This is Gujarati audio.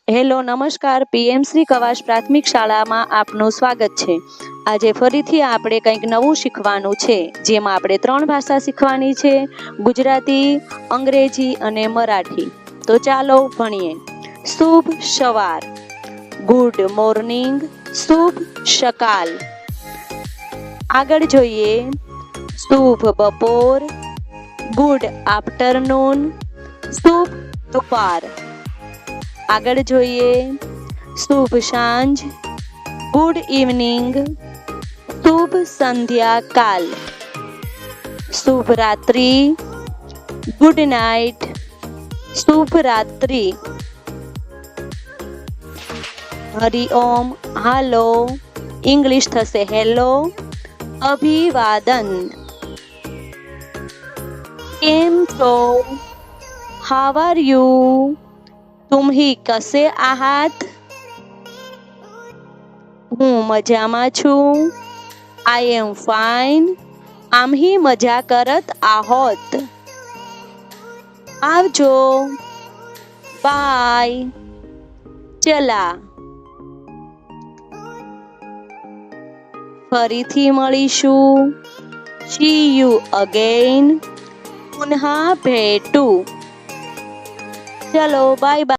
હેલો નમસ્કાર પીએમશ્રી કવાશ પ્રાથમિક શાળામાં આપનું સ્વાગત છે। આજે ફરીથી આપણે કંઈક નવું શીખવાનું છે, જેમાં આપણે 3 ભાષા શીખવાની છે, ગુજરાતી, અંગ્રેજી અને મરાઠી। તો ચાલો ભણીએ। શુભ સવાર, ગુડ મોર્નિંગ, શુભ સકાલ। આગળ જોઈએ શુભ બપોર, ગુડ આફ્ટરનૂન, શુભ દુપાર। આગળ જોઈએ શુભ સાંજ, ગુડ ઇવનિંગ, શુભ સંધ્યાકાલ। શુભ રાત્રિ, ગુડ નાઇટ, શુભ રાત્રિ। હરિઓમ, હાલો, ઇંગ્લિશ થશે હેલો, અભિવાદન। કેમ છો, હાવ આર યુ, तुम्ही कसे आहात? હું મજામાં છું, આઈ એમ ફાઇન, આम्ही મજા करत आहोत। આવજો, બાય, ચલા। ફરીથી મળીશું, see you again, પુનઃ ભેટું। ચલો બાય બાય।